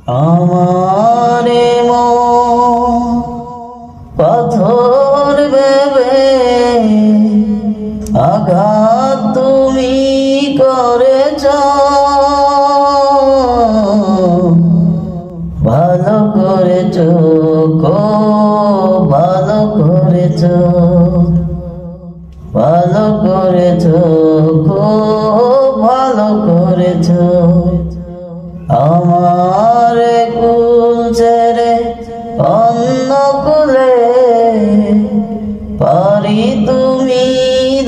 আমারে মন পাথর ভেবে আঘাত তুমি করেছ, ভালো করেছ গো, ভালো করেছ, ভালো করেছ গো, ভালো করেছ। আমার কুল ছেড়ে অন্য কুলে পারি তুমি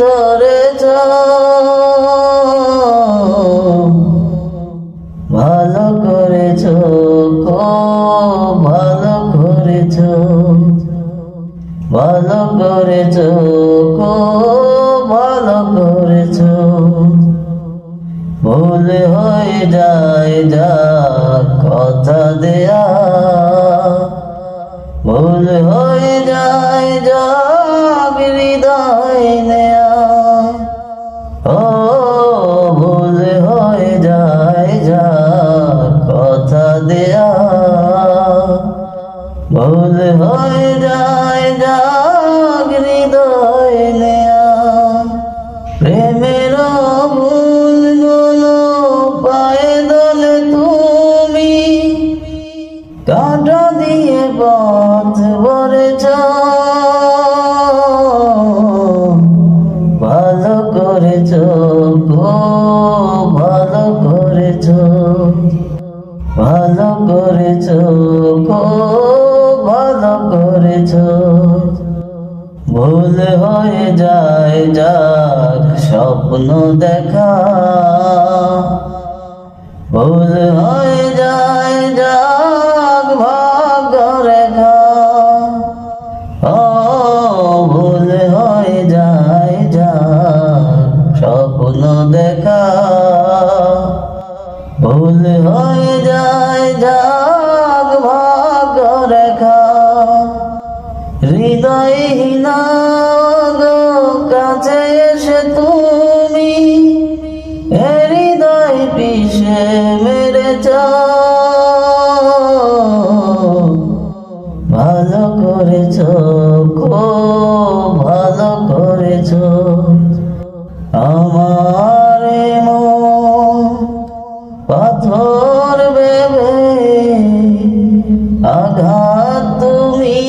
ধরেছ, ভালো করেছ গো, ভালো করেছ, ভালো করেছ গো, ভালো করেছ। ভুল হয়ে যায় যা কথা দেয়া, ভুল হয়ে যায় যা হৃদয় নেয়া, ও ভুল হয়ে যায় যা কথা দেয়া, ভুল হয়ে যায় যা হৃদয় নেয়া। প্রেমের ভুলগুলো পায়ে দলে তুমি কাঁটা দিয়ে পথ ভরেছ, ভালো করেছ গো, ভালো করেছ, ভালো করেছ গো, ভালো করেছ। ভুল হয়ে যায় যাক স্বপ্ন দেখা, ভুল হয়ে যায় যাক ভাগ্য রেখা, ও ভুল হয়ে যায় যাক স্বপ্ন দেখা, ভুল হয়ে যায় যাক ভাগ্য রেখা। হৃদয়হীনা গো কাছে এসে তুমি হৃদয় পিষে মেরেছ, ভালো করেছ গো, ভালো করেছ। আমারে মন পাথর ভেবে আঘাত তুমি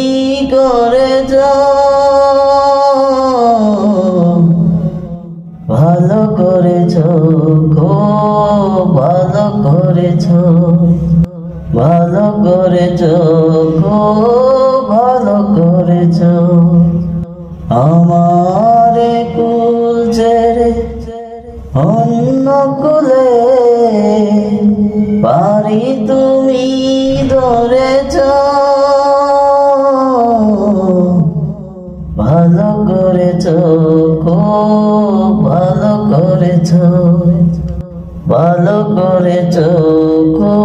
করেছ, ভালো করেছ গো, ভালো করেছ, ভালো করেছ গো, ভালো করেছ। আমারে কুল ছেড়ে অন্য কুলে পারি তুমি ধরেছ, ভালো করেছ গো, ভালো করেছ, ভালো করেছ গো,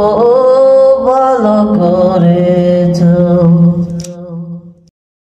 ভালো করে।